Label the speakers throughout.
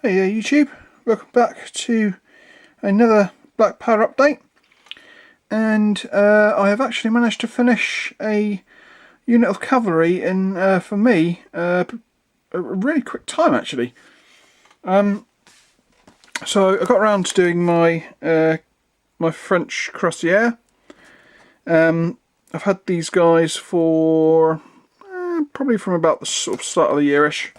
Speaker 1: Hey YouTube, welcome back to another Black Powder update, and I have actually managed to finish a unit of cavalry in, for me, a really quick time actually. So I got around to doing my my French Cuirassier. I've had these guys for probably from about the sort of start of the yearish.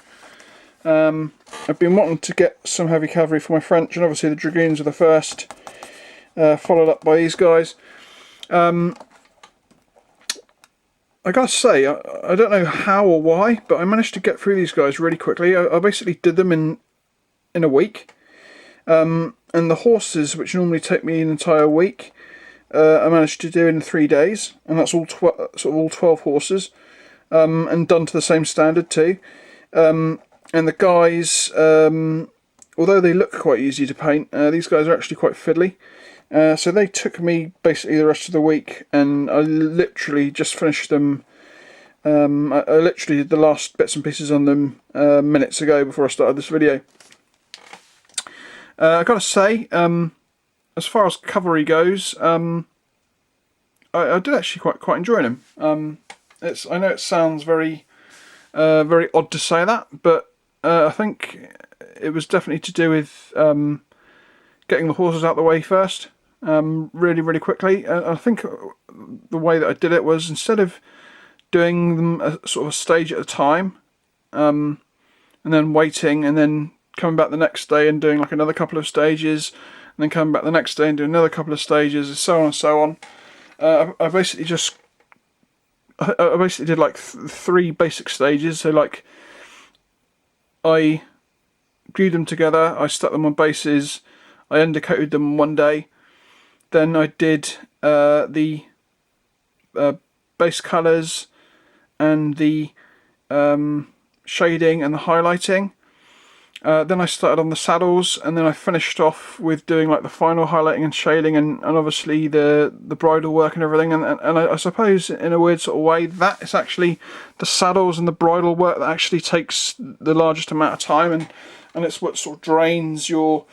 Speaker 1: I've been wanting to get some heavy cavalry for my French, and obviously the dragoons are the first, followed up by these guys. I gotta say, I don't know how or why, but I managed to get through these guys really quickly. I basically did them in a week, and the horses, which normally take me an entire week, I managed to do in 3 days, and that's all sort of all 12 horses, and done to the same standard too. And the guys, although they look quite easy to paint, these guys are actually quite fiddly. So they took me basically the rest of the week, and I literally just finished them. I literally did the last bits and pieces on them minutes ago before I started this video. I gotta say, as far as cavalry goes, I did actually quite enjoy them. I know it sounds very odd to say that, but I think it was definitely to do with getting the horses out of the way first, really quickly. I think the way that I did it was, instead of doing them a sort of a stage at a time, and then waiting, and then coming back the next day and doing like another couple of stages, and then coming back the next day and doing another couple of stages, and so on and so on. I basically did like 3 basic stages. So like, I glued them together, I stuck them on bases, I undercoated them one day, then I did the base colours and the shading and the highlighting. Then I started on the saddles, and then I finished off with doing like the final highlighting and shading, and obviously the bridle work and everything. And I suppose in a weird sort of way, that is actually the saddles and the bridle work that actually takes the largest amount of time, and it's what sort of drains your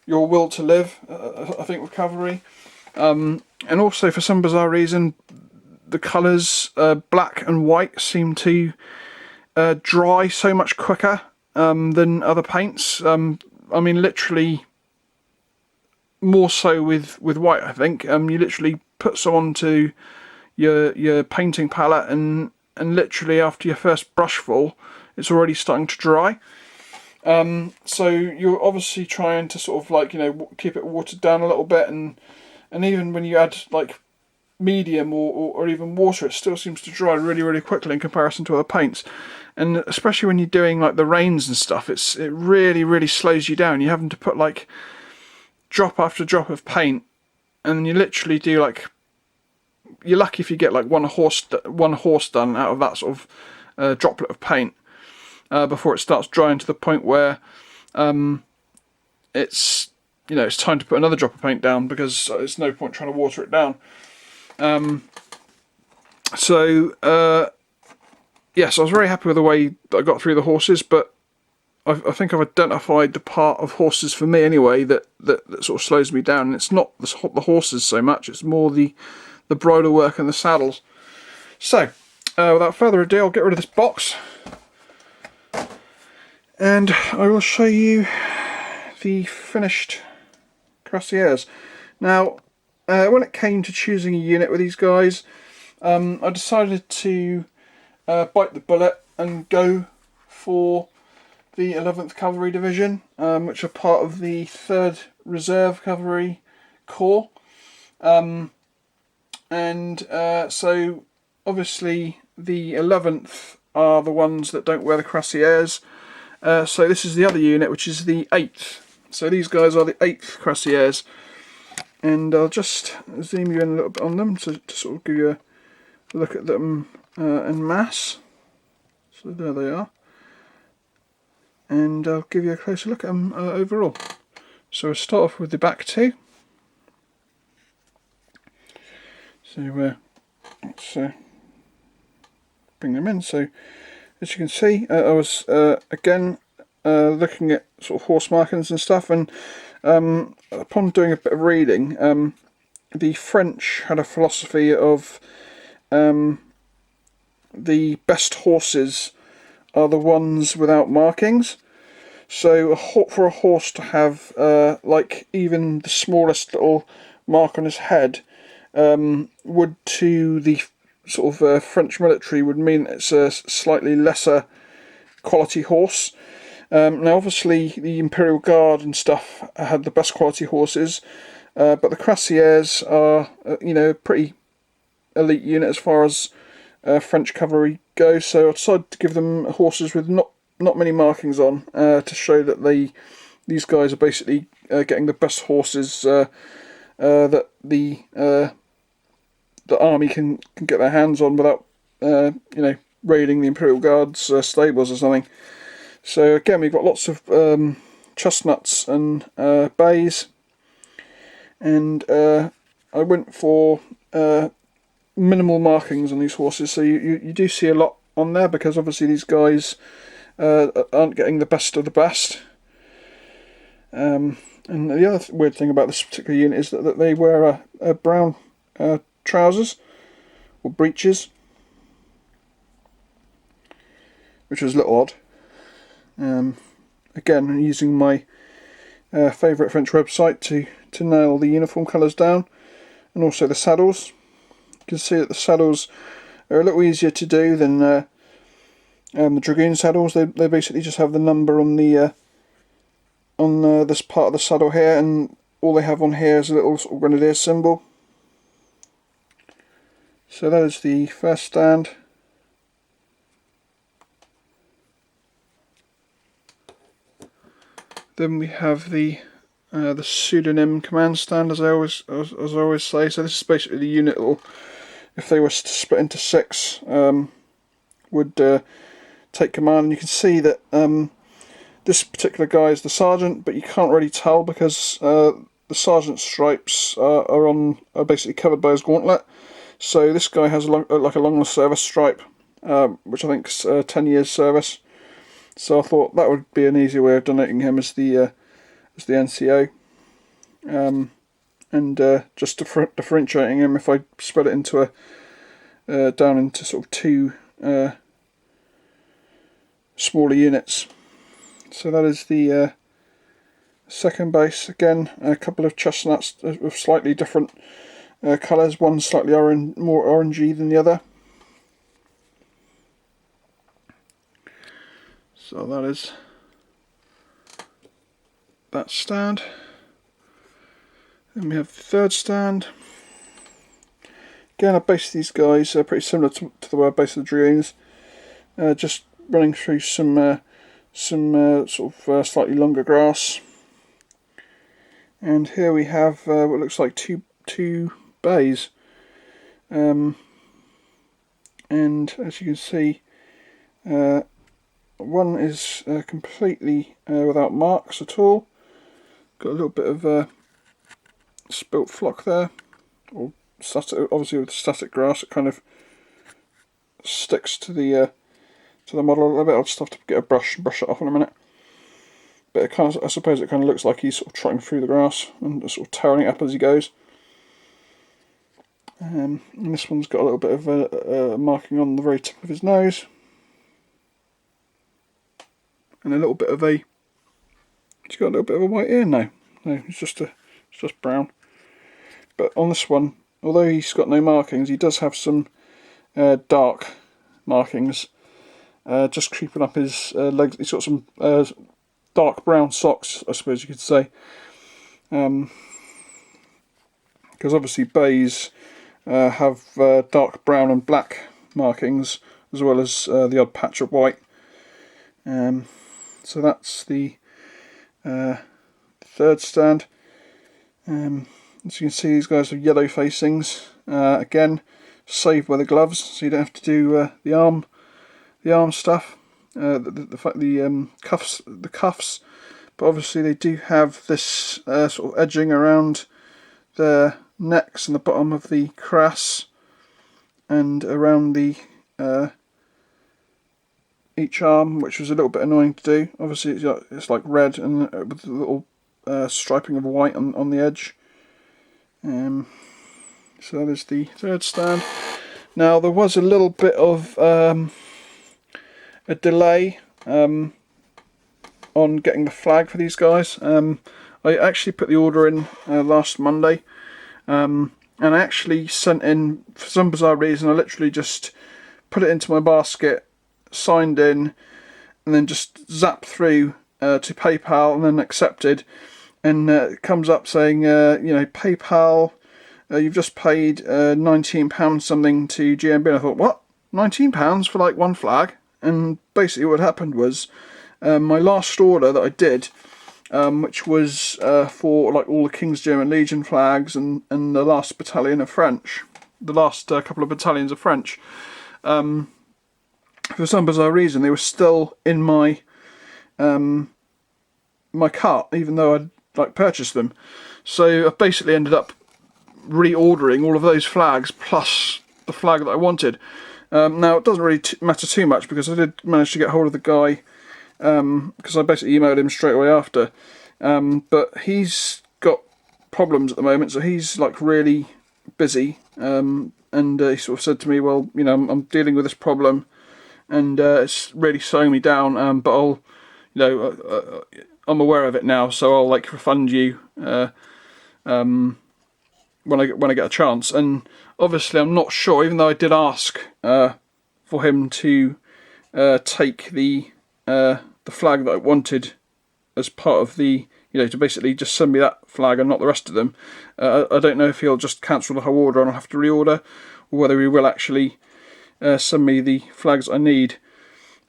Speaker 1: will to live, I think, with cavalry. And also, for some bizarre reason, the colours, black and white, seem to dry so much quicker than other paints. I mean, literally more so with white, I think. You literally put some onto your painting palette, and literally after your first brushful, it's already starting to dry. So you're obviously trying to sort of, like, keep it watered down a little bit, and even when you add like medium or even water, it still seems to dry really quickly in comparison to other paints. And especially when you're doing like the rains and stuff, it really slows you down. You're having to put like drop after drop of paint, and you literally do like, you're lucky if you get like one horse done out of that sort of droplet of paint before it starts drying to the point where it's it's time to put another drop of paint down, because there's no point trying to water it down. Yes, I was very happy with the way that I got through the horses, but I think I've identified the part of horses, for me anyway, that sort of slows me down. And it's not the horses so much; it's more the bridle work and the saddles. So, without further ado, I'll get rid of this box, and I will show you the finished Cuirassiers. Now, when it came to choosing a unit with these guys, I decided to bite the bullet and go for the 11th Cavalry Division, which are part of the 3rd Reserve Cavalry Corps. So obviously the 11th are the ones that don't wear the Cuirassiers. So this is the other unit, which is the 8th. So these guys are the 8th Cuirassiers. And I'll just zoom you in a little bit on them to sort of give you a look at them en masse. So there they are. And I'll give you a closer look at them overall. So we'll start off with the back two. So let's bring them in. So as you can see, I was again looking at sort of horse markings and stuff, and upon doing a bit of reading, the French had a philosophy of the best horses are the ones without markings. So for a horse to have like even the smallest little mark on his head would, to the sort of French military, would mean it's a slightly lesser quality horse. Now obviously the Imperial Guard and stuff had the best quality horses, but the Cuirassiers are pretty elite unit as far as French cavalry goes, so I decided to give them horses with not many markings on, to show that these guys are basically getting the best horses that the army can get their hands on without raiding the Imperial Guard's stables or something. So again, we've got lots of chestnuts and bays, and I went for minimal markings on these horses, so you do see a lot on there, because obviously these guys aren't getting the best of the best. And the other weird thing about this particular unit is that they wear a brown trousers or breeches, which is a little odd. Again, I'm using my favourite French website to nail the uniform colours down, and also the saddles. You can see that the saddles are a little easier to do than the dragoon saddles. They basically just have the number on the this part of the saddle here, and all they have on here is a little sort of grenadier symbol. So that is the first stand. Then we have the Pseudonym command stand, as I always say. So this is basically the unit that will, if they were to split into 6, would take command. And you can see that this particular guy is the sergeant, but you can't really tell because the sergeant's stripes are basically covered by his gauntlet. So this guy has like a long service stripe, which I think is 10 years service. So I thought that would be an easy way of denoting him as the NCO, and just differentiating him if I spread it into down into sort of 2 smaller units. So that is the second base. Again, a couple of chestnuts with slightly different colours. One slightly more orangey than the other. So that is that stand. Then we have the third stand. Again, I based these guys pretty similar to the way I based the dragoons. Just running through some sort of slightly longer grass. And here we have what looks like two bays. And as you can see, one is completely without marks at all. Got a little bit of spilt flock there, or obviously with static grass, it kind of sticks to the model a little bit. I'll just have to get a brush and brush it off in a minute. But it I suppose it kind of looks like he's sort of trotting through the grass and sort of tearing it up as he goes. And this one's got a little bit of a marking on the very tip of his nose, and a little bit of a. He's got a little bit of a white ear now. No, it's just brown. But on this one, although he's got no markings, he does have some dark markings just creeping up his legs. He's got some dark brown socks, I suppose you could say, because obviously bays have dark brown and black markings, as well as the odd patch of white. So that's the third stand. As you can see, these guys have yellow facings. Again, saved by the gloves, so you don't have to do the arm stuff. The cuffs, but obviously they do have this sort of edging around their necks and the bottom of the cuirass, and around the each arm, which was a little bit annoying to do. Obviously it's like red and with a little striping of white on the edge. So that is the third stand. Now there was a little bit of a delay on getting the flag for these guys. I actually put the order in last Monday, and I actually sent in, for some bizarre reason, I literally just put it into my basket, signed in, and then just zapped through to PayPal and then accepted, and it comes up saying, you know, PayPal, you've just paid £19 something to GMB. And I thought, what? £19 for like one flag? And basically what happened was, my last order that I did, which was for like all the King's German Legion flags and the last battalion of French, the last couple of battalions of French, for some bizarre reason they were still in my my cart, even though I'd like purchased them. So I basically ended up reordering all of those flags plus the flag that I wanted. Now it doesn't really matter too much, because I did manage to get hold of the guy, because I basically emailed him straight away after, but he's got problems at the moment, so he's like really busy, and he sort of said to me, well, you know, I'm dealing with this problem and it's really slowing me down, but I'll, you know, I'm aware of it now, so I'll like refund you when I get a chance. And obviously I'm not sure, even though I did ask for him to take the flag that I wanted as part of the, you know, to basically just send me that flag and not the rest of them. I don't know if he'll just cancel the whole order and I'll have to reorder, or whether he will actually send me the flags I need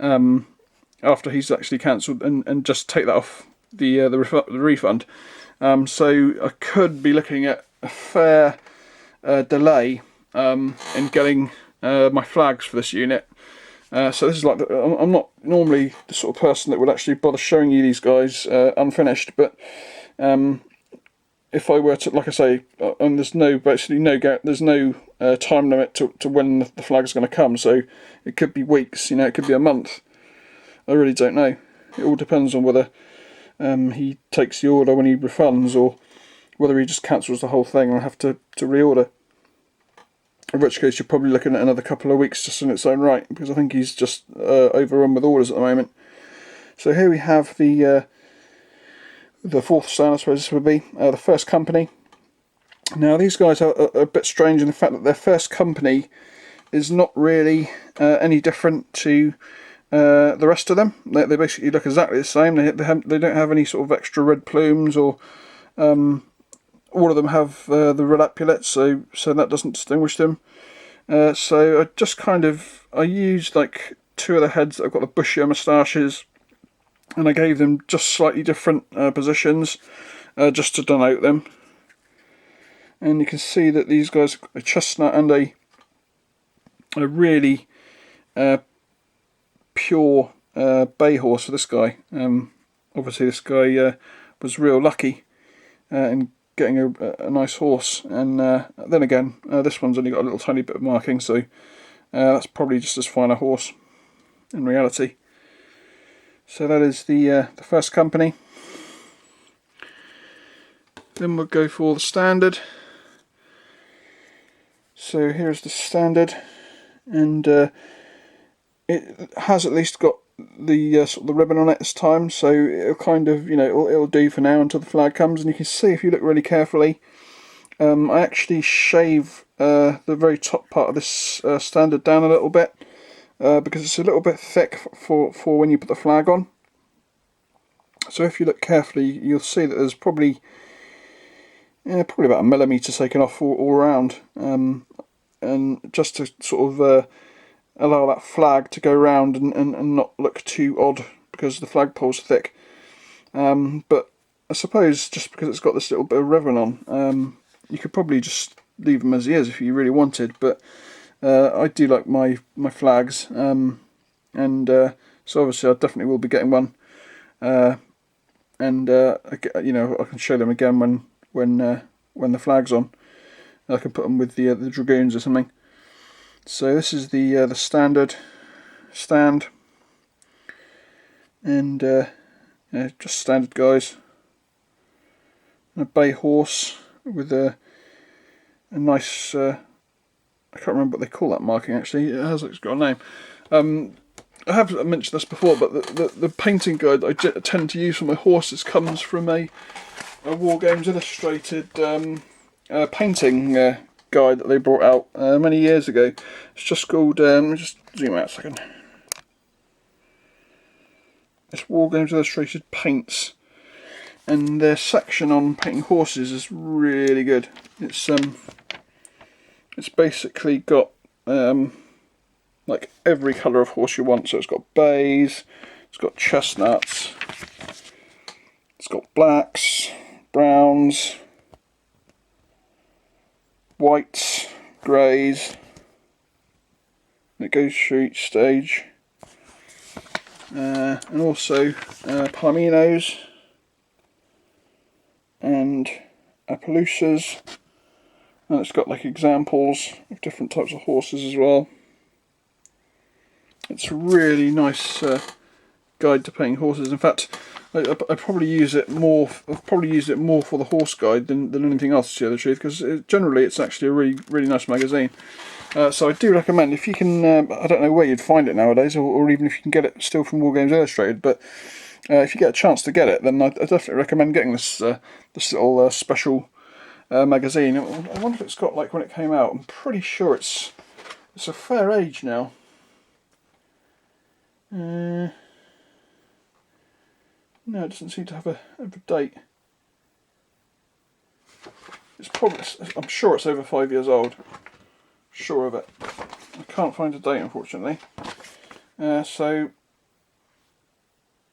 Speaker 1: after he's actually cancelled, and just take that off the refund. So I could be looking at a fair delay in getting my flags for this unit. So this is like, I'm not normally the sort of person that would actually bother showing you these guys unfinished, but if I were to, like I say, and there's no time limit to when the flag's going to come, so it could be weeks, you know, it could be a month. I really don't know. It all depends on whether he takes the order when he refunds, or whether he just cancels the whole thing and I have to reorder. In which case you're probably looking at another couple of weeks just in its own right, because I think he's just overrun with orders at the moment. So here we have the fourth stand, I suppose this would be, the first company. Now these guys are a bit strange in the fact that their first company is not really any different to the rest of them. They basically look exactly the same. They don't have any sort of extra red plumes, or all of them have the red epaulets, so that doesn't distinguish them. So I used like two of the heads that have got the bushier moustaches, and I gave them just slightly different positions, just to denote them. And you can see that these guys are a chestnut and a really pure bay horse for this guy. Obviously this guy was real lucky in getting a nice horse, and then again this one's only got a little tiny bit of marking, so that's probably just as fine a horse in reality. So that is the first company. Then we'll go for the standard. So here's the standard, and it has at least got the sort of the ribbon on it this time, so it'll kind of, you know, it'll do for now until the flag comes. And you can see, if you look really carefully, I actually shave the very top part of this standard down a little bit, because it's a little bit thick for when you put the flag on. So if you look carefully, you'll see that there's probably about a millimetre taken off all around, and just to sort of allow that flag to go round and not look too odd, because the flagpole's thick. But I suppose just because it's got this little bit of ribbon on, you could probably just leave them as he is if you really wanted, but I do like my flags, and so obviously I definitely will be getting one, and you know, I can show them again when the flag's on. I can put them with the dragoons or something. So this is the standard stand. and yeah, just standard guys. And a bay horse with a nice, I can't remember what they call that marking actually, it's got a name. I have mentioned this before, but the painting guide I tend to use for my horses comes from a War Games Illustrated painting guide that they brought out many years ago. It's just called, just zoom out a second. It's War Games Illustrated Paints, and their section on painting horses is really good. It's basically got like every colour of horse you want. So it's got bays, it's got chestnuts, it's got blacks, browns, whites, greys, and it goes through each stage. And also Palaminos and Appaloosas, and it's got like examples of different types of horses as well. It's a really nice guide to painting horses. In fact, I probably use it more. I've probably used it more for the horse guide than anything else, to tell you the truth, because generally it's actually a really nice magazine. So I do recommend, if you can, I don't know where you'd find it nowadays, or even if you can get it still from War Games Illustrated, but if you get a chance to get it, then I definitely recommend getting this little special magazine. I wonder if it's got, like, when it came out. I'm pretty sure it's a fair age now. No, it doesn't seem to have a date. It's probably, I'm sure it's over 5 years old. Sure of it. I can't find a date, unfortunately. So,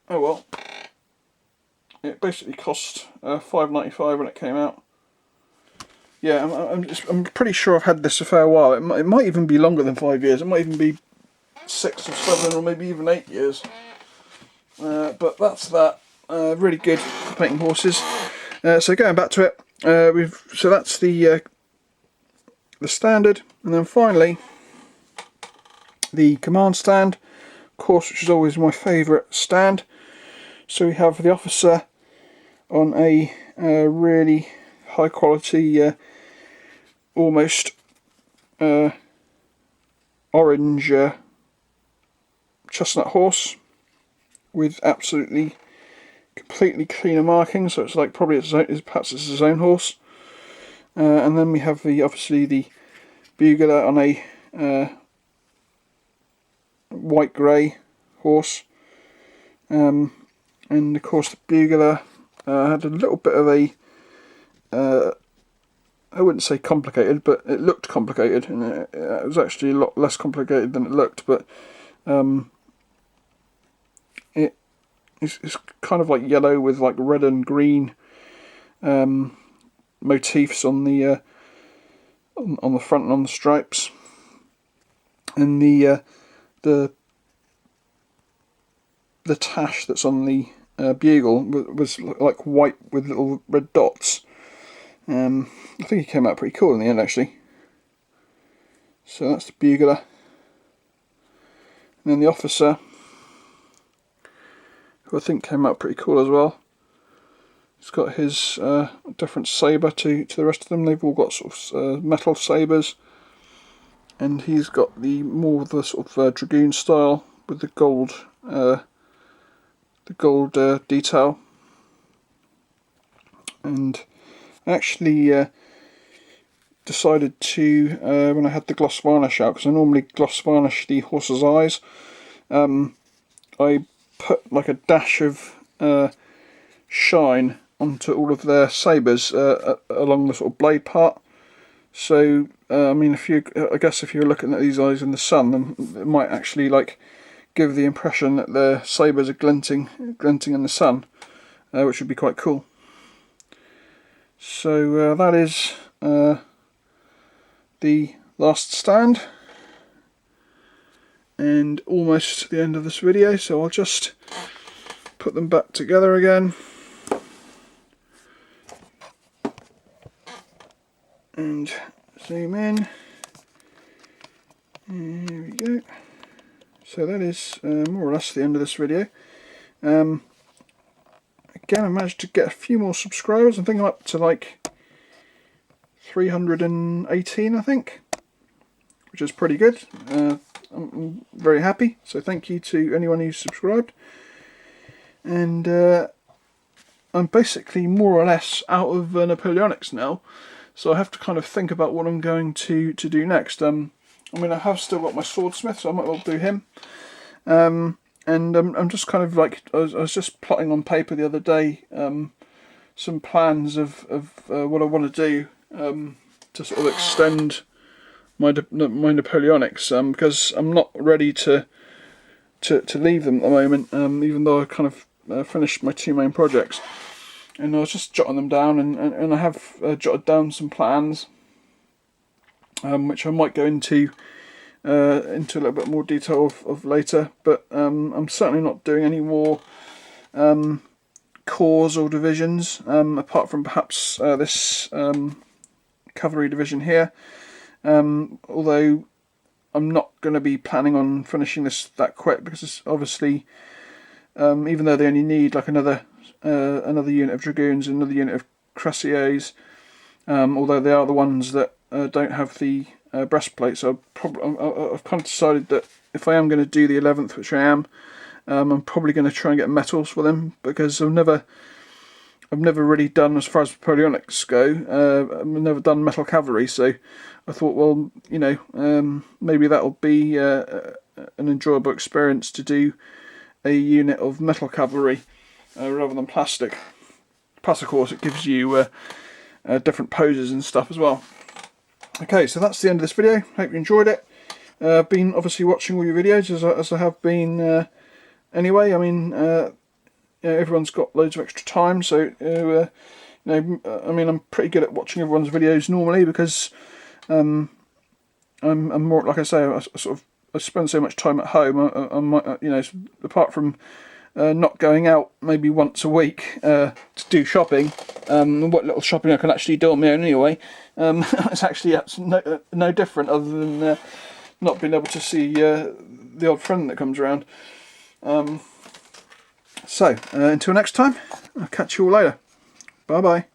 Speaker 1: oh well. It basically cost $5.95 when it came out. Yeah, I'm pretty sure I've had this a fair while. It might even be longer than 5 years. It might even be 6 or 7 or maybe even 8 years. But that's that. Really good for painting horses. So going back to it, so that's the standard, and then finally the command stand, of course, which is always my favourite stand. So we have the officer on a really high quality, almost orange chestnut horse with absolutely completely cleaner markings, so it's like probably perhaps it's his own horse. And then we have obviously the bugler on a white grey horse, and of course the bugler had a little bit of a I wouldn't say complicated, but it looked complicated, and it was actually a lot less complicated than it looked. But it's kind of like yellow with like red and green motifs on the front and on the stripes, and the tash that's on the bugle was like white with little red dots. I think it came out pretty cool in the end, actually. So that's the bugler, and then the officer, who I think came out pretty cool as well. He's got his different sabre to the rest of them. They've all got sort of metal sabres, and he's got the more of the sort of dragoon style with the gold detail. And I actually decided to, when I had the gloss varnish out, because I normally gloss varnish the horse's eyes, I put like a dash of shine onto all of their sabres along the sort of blade part. So I mean, I guess if you're looking at these eyes in the sun, then it might actually like give the impression that their sabres are glinting in the sun, which would be quite cool. So that is the last stand, and almost the end of this video, so I'll just put them back together again, and zoom in, and here we go. So that is more or less the end of this video. Again, I managed to get a few more subscribers. I think I'm up to like 318, I think, which is pretty good. I'm very happy, so thank you to anyone who's subscribed. And I'm basically more or less out of Napoleonics now, so I have to kind of think about what I'm going to do next. I mean, I have still got my swordsmith, so I might well do him. And I'm just kind of like, I was just plotting on paper the other day some plans of what I want to do to sort of extend my Napoleonics, because I'm not ready to leave them at the moment, even though I kind of finished my 2 main projects. And I was just jotting them down, and I have jotted down some plans, which I might go into a little bit more detail of later. But I'm certainly not doing any more corps or divisions, apart from perhaps this cavalry division here. Although I'm not going to be planning on finishing this that quick, because it's obviously, even though they only need like another unit of dragoons, another unit of cuirassiers, although they are the ones that don't have the breastplate. So I've kind of decided that if I am going to do the 11th, which I am, I'm probably going to try and get metals for them, because I've never really done, as far as Napoleonics go, I've never done metal cavalry. So I thought, well, you know, maybe that'll be an enjoyable experience to do a unit of metal cavalry rather than plastic. Plus, of course, it gives you different poses and stuff as well. Okay, so that's the end of this video. Hope you enjoyed it. I've been obviously watching all your videos, as I have been anyway. I mean, you know, everyone's got loads of extra time, so you know, I mean, I'm pretty good at watching everyone's videos normally, because I'm more, like I say, I spend so much time at home. I'm you know, apart from not going out maybe once a week to do shopping, what little shopping I can actually do on my own anyway, it's actually no different, other than not being able to see the odd friend that comes around. So until next time, I'll catch you all later. Bye bye.